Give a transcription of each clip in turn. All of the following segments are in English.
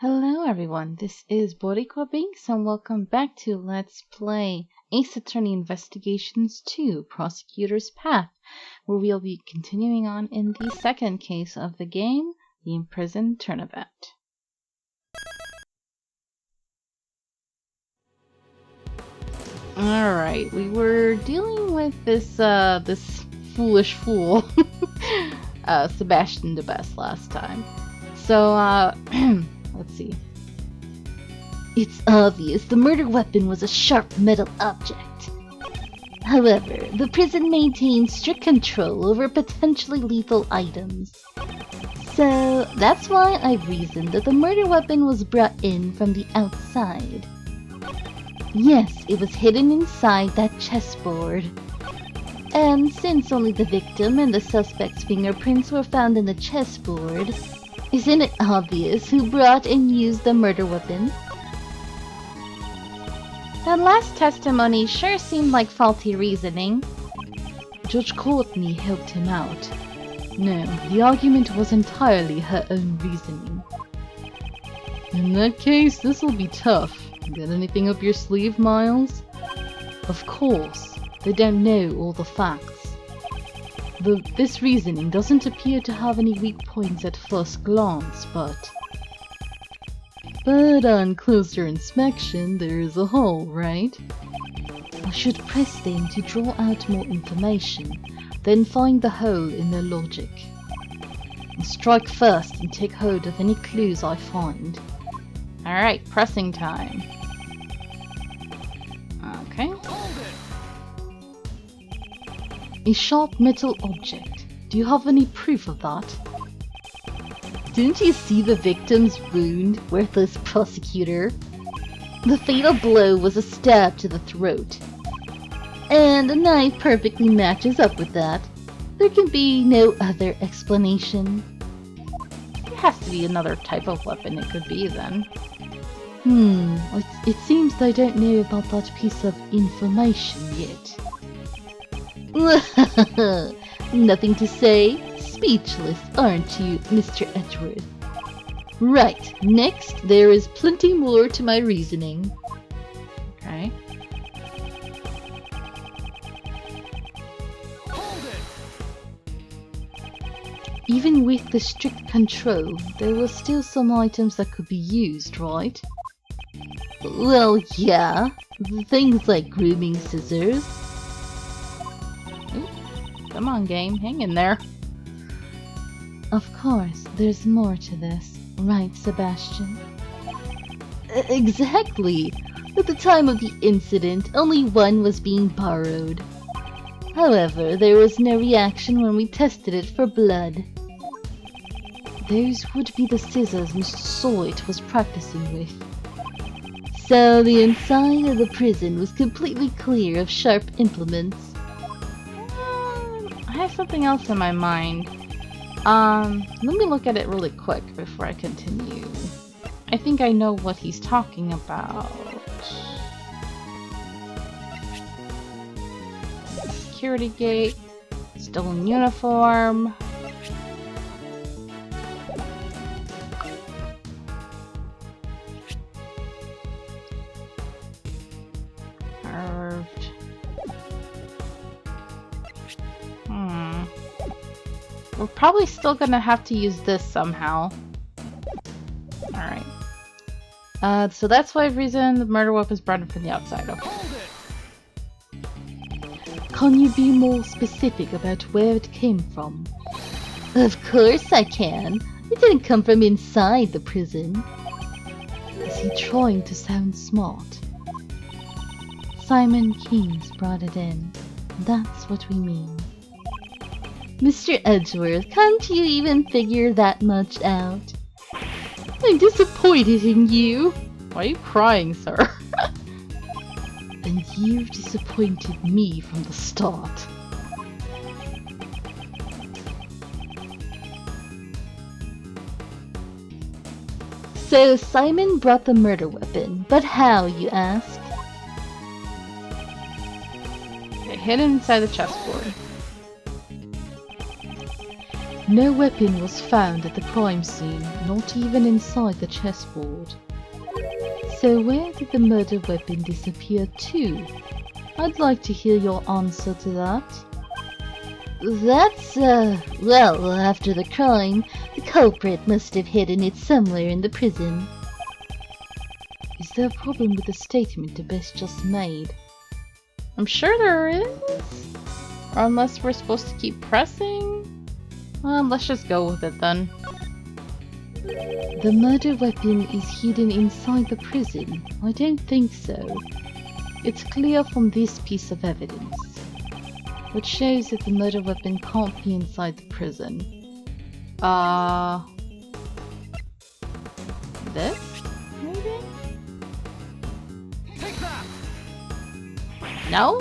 Hello everyone, this is Boricua Binks and welcome back to Let's Play Ace Attorney Investigations 2, Prosecutor's Path, where we'll be continuing on in the second case of the game, the Imprisoned Turnabout. Alright, we were dealing with this foolish fool, Sebastian Debeste last time. So, let's see. It's obvious the murder weapon was a sharp metal object. However, the prison maintains strict control over potentially lethal items. So, that's why I reasoned that the murder weapon was brought in from the outside. Yes, it was hidden inside that chessboard. And since only the victim and the suspect's fingerprints were found in the chessboard, isn't it obvious who brought and used the murder weapon? That last testimony sure seemed like faulty reasoning. Judge Courtney helped him out. No, the argument was entirely her own reasoning. In that case, this'll be tough. Got anything up your sleeve, Miles? Of course, they don't know all the facts. This reasoning doesn't appear to have any weak points at first glance, but on closer inspection, there is a hole, right? I should press them to draw out more information, then find the hole in their logic. I'll strike first and take hold of any clues I find. Alright, pressing time. Okay. A sharp metal object. Do you have any proof of that? Didn't you see the victim's wound, worthless prosecutor? The fatal blow was a stab to the throat. And a knife perfectly matches up with that. There can be no other explanation. There has to be another type of weapon it could be then. It seems they don't know about that piece of information yet. Nothing to say? Speechless, aren't you, Mr. Edgeworth? Right, next, there is plenty more to my reasoning. Okay. Even with the strict control, there were still some items that could be used, right? Well, yeah. Things like grooming scissors. Ooh, come on, game, hang in there. Of course, there's more to this, right, Sebastian? Exactly. At the time of the incident, only one was being borrowed. However, there was no reaction when we tested it for blood. Those would be the scissors Mr. Sawyer was practicing with. So the inside of the prison was completely clear of sharp implements. I have something else in my mind. Let me look at it really quick before I continue. I think I know what he's talking about. Security gate, stolen uniform. Carved. We're probably still gonna have to use this somehow. Alright. So that's why reason the murder weapon is brought in from the outside. Okay. Can you be more specific about where it came from? Of course I can. It didn't come from inside the prison. Is he trying to sound smart? Simon Keynes brought it in. That's what we mean. Mr. Edgeworth, can't you even figure that much out? I'm disappointed in you. Why are you crying, sir? And you've disappointed me from the start. So Simon brought the murder weapon, but how, you ask? Okay, hidden inside the chessboard. No weapon was found at the crime scene, not even inside the chessboard. So where did the murder weapon disappear to? I'd like to hear your answer to that. That's, well, after the crime, the culprit must have hidden it somewhere in the prison. Is there a problem with the statement Debeste just made? I'm sure there is. Or unless we're supposed to keep pressing. Let's just go with it then. The murder weapon is hidden inside the prison. I don't think so. It's clear from this piece of evidence, which shows that the murder weapon can't be inside the prison. This? Maybe? No?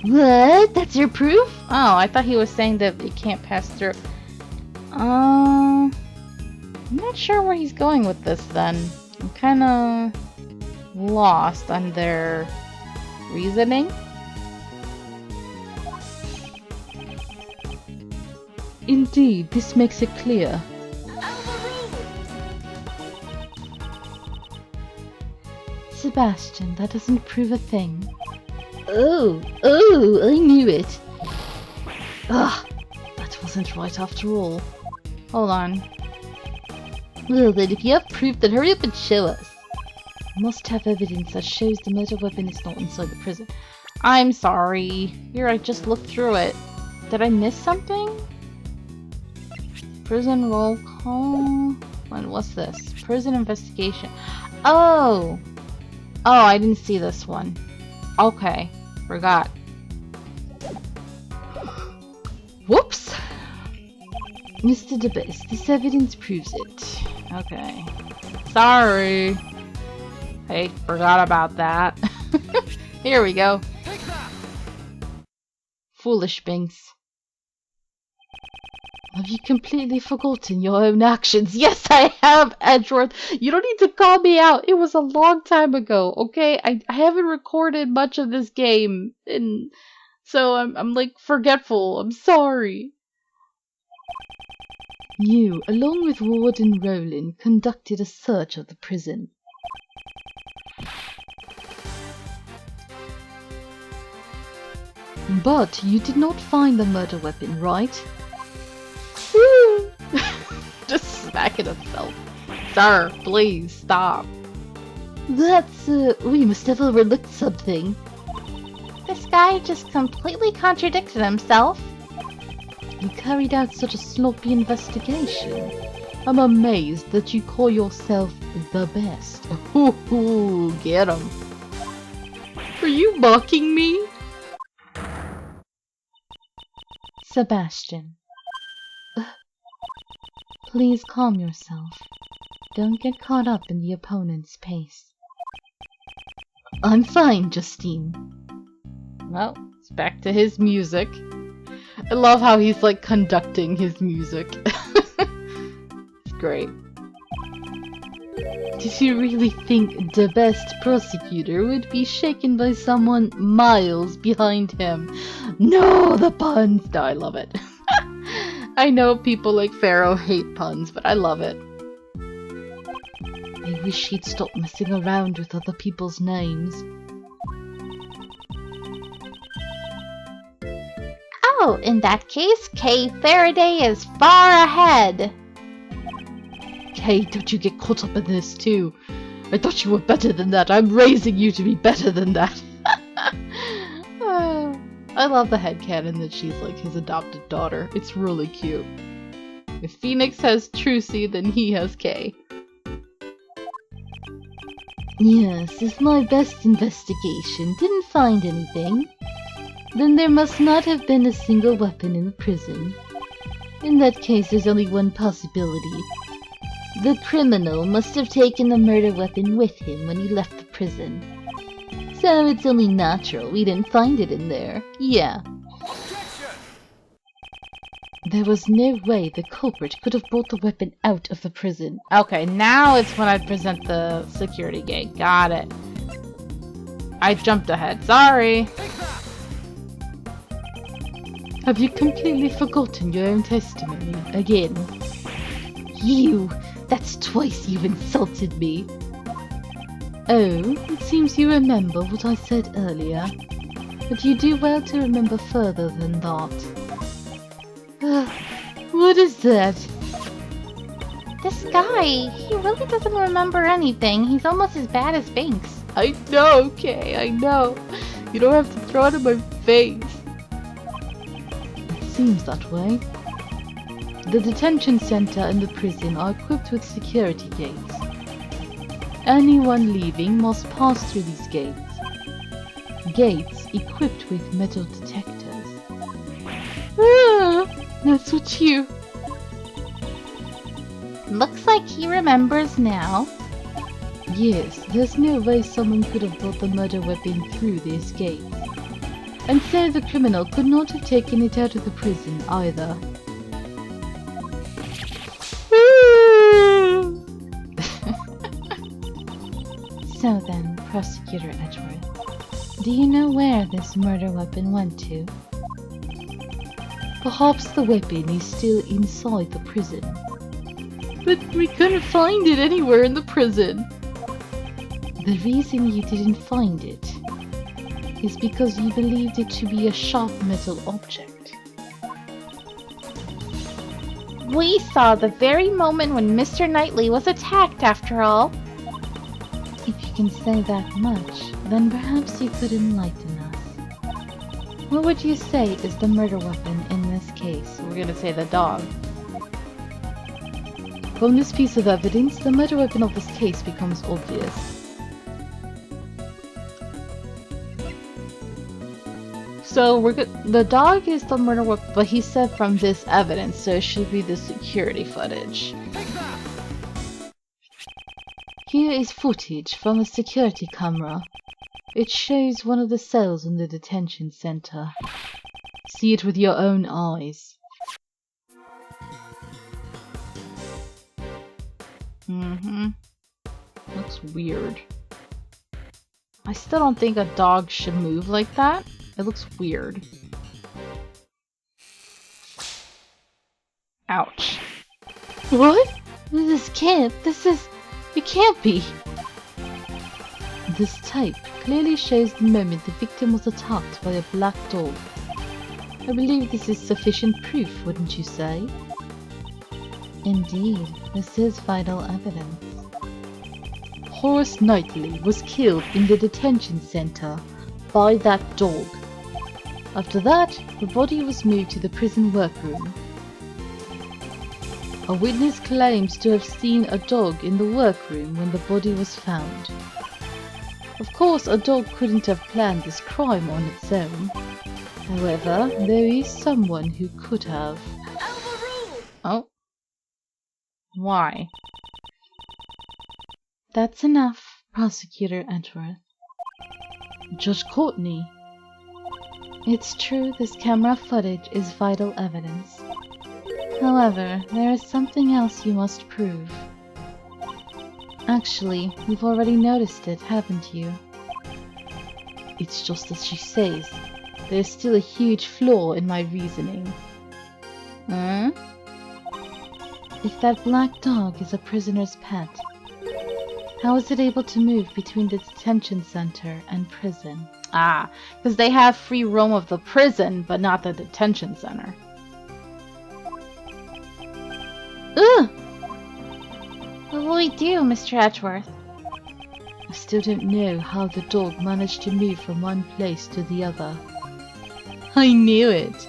What? That's your proof? Oh, I thought he was saying that it can't pass through. I'm not sure where he's going with this then. I'm kinda lost on their reasoning. Indeed, this makes it clear. Sebastian, that doesn't prove a thing. Oh, I knew it. Ugh, that wasn't right after all. Hold on. Well then, if you have proof, then hurry up and show us. Must have evidence that shows the murder weapon is not inside the prison. I'm sorry. Here, I just looked through it. Did I miss something? Prison roll call. What's this? Prison investigation. Oh! Oh, I didn't see this one. Okay. Forgot. Whoops! Mr. Debeste, this evidence proves it. Okay. Sorry. Hey, forgot about that. Here we go. Foolish Binks. Have you completely forgotten your own actions? Yes, I have, Edgeworth. You don't need to call me out. It was a long time ago, okay? I haven't recorded much of this game, and so I'm like forgetful. I'm sorry. You, along with Warden Rowland, conducted a search of the prison. But you did not find the murder weapon, right? Just smacking himself. Sir, please stop. That's, we must have overlooked something. This guy just completely contradicted himself. You carried out such a sloppy investigation. I'm amazed that you call yourself the best. Ooh, get him. Are you mocking me? Sebastian. Please calm yourself. Don't get caught up in the opponent's pace. I'm fine, Justine. Well, it's back to his music. I love how he's like conducting his music. It's great. Did you really think the best prosecutor would be shaken by someone miles behind him? No, the puns! No, I love it. I know people like Pharaoh hate puns, but I love it. I wish he'd stop messing around with other people's names. Oh, in that case, Kay Faraday is far ahead. Kay, don't you get caught up in this too. I thought you were better than that. I'm raising you to be better than that. I love the headcanon that she's like his adopted daughter. It's really cute. If Phoenix has Trucy, then he has Kay. Yes, if my best investigation didn't find anything, then there must not have been a single weapon in the prison. In that case, there's only one possibility. The criminal must have taken the murder weapon with him when he left the prison. So it's only natural we didn't find it in there. Yeah. There was no way the culprit could have brought the weapon out of the prison. Okay, now it's when I present the security gate. Got it. I jumped ahead. Sorry. Have you completely forgotten your own testimony again? You! That's twice you've insulted me. Oh, it seems you remember what I said earlier. But you do well to remember further than that. What is that? This guy, he really doesn't remember anything. He's almost as bad as Binks. I know, okay, I know. You don't have to throw it in my face. It seems that way. The detention center and the prison are equipped with security gates. Anyone leaving must pass through these gates. Gates equipped with metal detectors. That's what you... Looks like he remembers now. Yes, there's no way someone could have brought the murder weapon through these gates. And so the criminal could not have taken it out of the prison either. So then, Prosecutor Edgeworth, do you know where this murder weapon went to? Perhaps the weapon is still inside the prison. But we couldn't find it anywhere in the prison. The reason you didn't find it is because you believed it to be a sharp metal object. We saw the very moment when Mr. Knightley was attacked, after all. If you can say that much, then perhaps you could enlighten us. What would you say is the murder weapon in this case? We're gonna say the dog. From this piece of evidence, the murder weapon of this case becomes obvious. So the dog is the murder weapon, but he said from this evidence, so it should be the security footage. Here is footage from a security camera. It shows one of the cells in the detention center. See it with your own eyes. Looks weird. I still don't think a dog should move like that. It looks weird. Ouch. What? It can't be. This tape clearly shows the moment the victim was attacked by a black dog. I believe this is sufficient proof, wouldn't you say? Indeed, this is vital evidence. Horace Knightley was killed in the detention center by that dog. After that, the body was moved to the prison workroom. A witness claims to have seen a dog in the workroom when the body was found. Of course, a dog couldn't have planned this crime on its own. However, there is someone who could have. Oh? Why? That's enough, Prosecutor Edgeworth. Judge Courtney. It's true this camera footage is vital evidence. However, there is something else you must prove. Actually, you've already noticed it, haven't you? It's just as she says. There's still a huge flaw in my reasoning. Huh? If that black dog is a prisoner's pet, how is it able to move between the detention center and prison? Ah, because they have free roam of the prison, but not the detention center. Ugh! What will we do, Mr. Edgeworth? I still don't know how the dog managed to move from one place to the other. I knew it!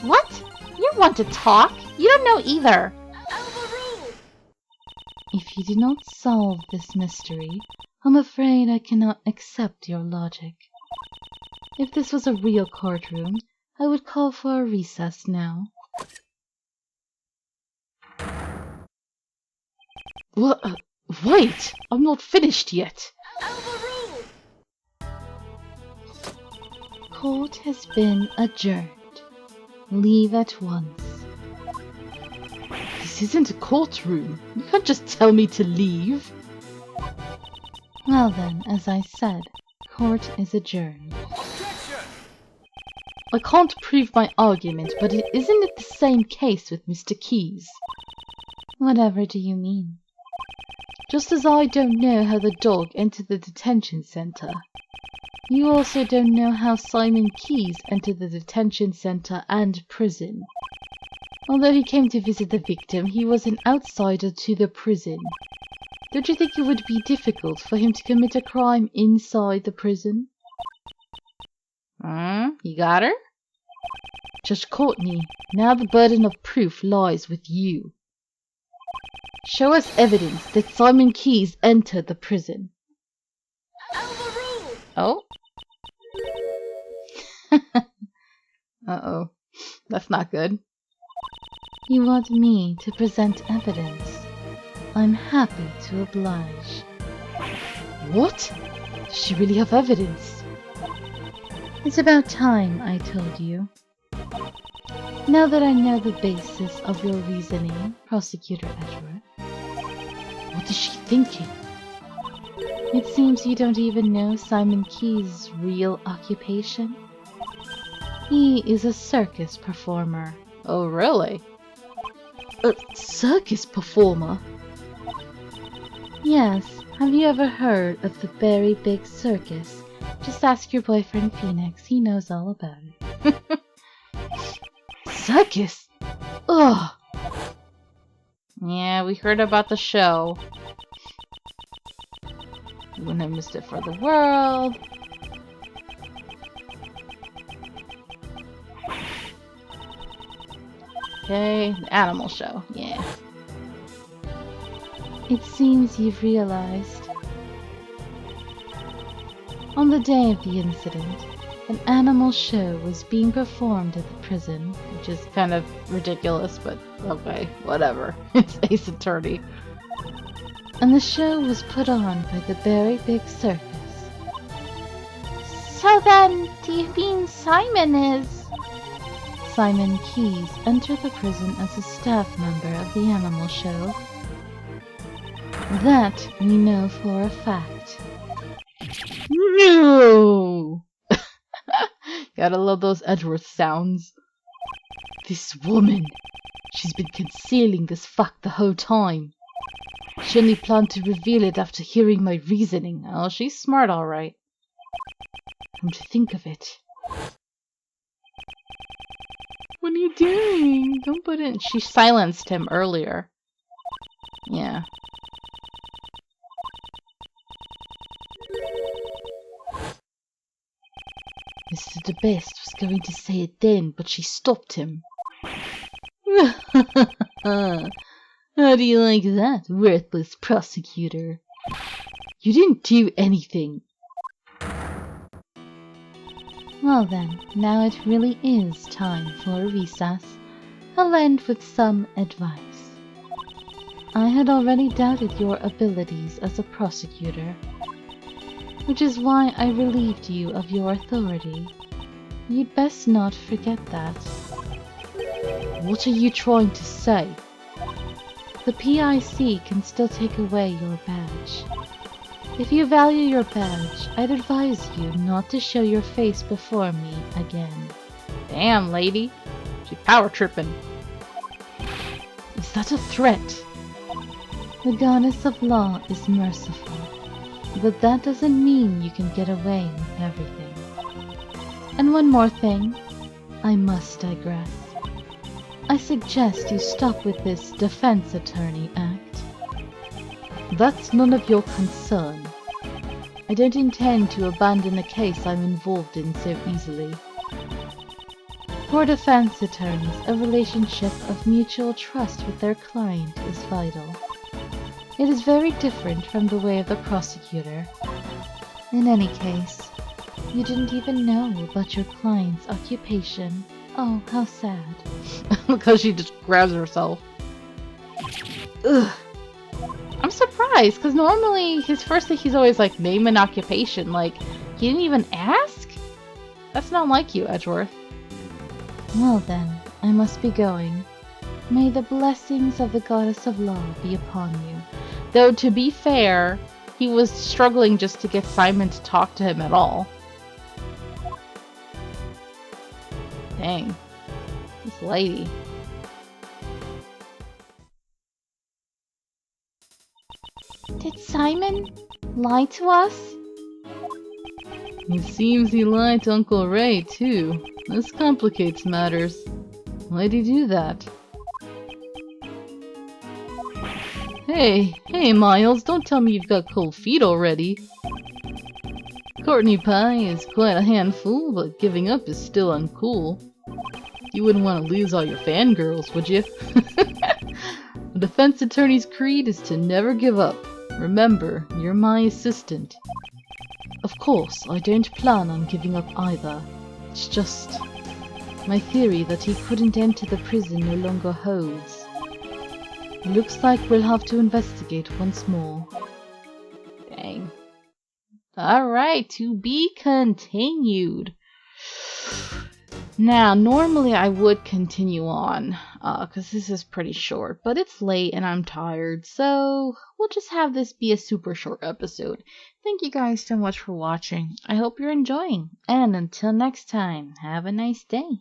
What? You're one to talk? You don't know either! If you do not solve this mystery, I'm afraid I cannot accept your logic. If this was a real courtroom, I would call for a recess now. What? Wait! I'm not finished yet! Court has been adjourned. Leave at once. This isn't a courtroom. You can't just tell me to leave. Well then, as I said, court is adjourned. I can't prove my argument, but isn't it the same case with Mr. Keyes? Whatever do you mean? Just as I don't know how the dog entered the detention center, you also don't know how Simon Keyes entered the detention center and prison. Although he came to visit the victim, he was an outsider to the prison. Don't you think it would be difficult for him to commit a crime inside the prison? You got her? Judge Courtney, now the burden of proof lies with you. Show us evidence that Simon Keyes entered the prison. Oh? Uh-oh. That's not good. You want me to present evidence? I'm happy to oblige. What? Does she really have evidence? It's about time I told you. Now that I know the basis of your reasoning, Prosecutor Edgeworth. What is she thinking? It seems you don't even know Simon Keyes' real occupation. He is a circus performer. Oh, really? A circus performer? Yes. Have you ever heard of the Very Big Circus? Just ask your boyfriend Phoenix. He knows all about it. Circus? Ugh. Yeah, we heard about the show. Wouldn't have missed it for the world. Okay, animal show, yeah. It seems you've realized. On the day of the incident, an animal show was being performed at the prison. Which is kind of ridiculous, but okay, whatever. It's Ace Attorney. And the show was put on by the Very Big Circus. So then, do you mean Simon is... Simon Keyes entered the prison as a staff member of the animal show. That we know for a fact. No! Gotta love those Edgeworth sounds. This woman, she's been concealing this fact the whole time. She only planned to reveal it after hearing my reasoning. Oh, she's smart, alright. Come to think of it. What are you doing? Don't put it. She silenced him earlier. Yeah. Mr. Debeste was going to say it then, but she stopped him. How do you like that, worthless prosecutor? You didn't do anything. Well then, now it really is time for a recess. I'll end with some advice. I had already doubted your abilities as a prosecutor, which is why I relieved you of your authority. You'd best not forget that. What are you trying to say? The PIC can still take away your badge. If you value your badge, I'd advise you not to show your face before me again. Damn, lady. She's power tripping. Is that a threat? The goddess of law is merciful, but that doesn't mean you can get away with everything. And one more thing, I must digress. I suggest you stop with this defense attorney act. That's none of your concern. I don't intend to abandon a case I'm involved in so easily. For defense attorneys, a relationship of mutual trust with their client is vital. It is very different from the way of the prosecutor. In any case, you didn't even know about your client's occupation. Oh, how sad. Because she just grabs herself. Ugh. I'm surprised, because normally his first thing he's always like, name an occupation. Like, he didn't even ask? That's not like you, Edgeworth. Well then, I must be going. May the blessings of the goddess of law be upon you. Though, to be fair, he was struggling just to get Simon to talk to him at all. Dang. This lady. Did Simon lie to us? It seems he lied to Uncle Ray, too. This complicates matters. Why'd he do that? Hey, Miles, don't tell me you've got cold feet already. Courtney Pie is quite a handful, but giving up is still uncool. You wouldn't want to lose all your fangirls, would you? A defense attorney's creed is to never give up. Remember, you're my assistant. Of course, I don't plan on giving up either. It's just... my theory that he couldn't enter the prison no longer holds. Looks like we'll have to investigate once more. Dang. Alright, to be continued. Now, normally I would continue on, because this is pretty short, but it's late and I'm tired, so we'll just have this be a super short episode. Thank you guys so much for watching. I hope you're enjoying, and until next time, have a nice day.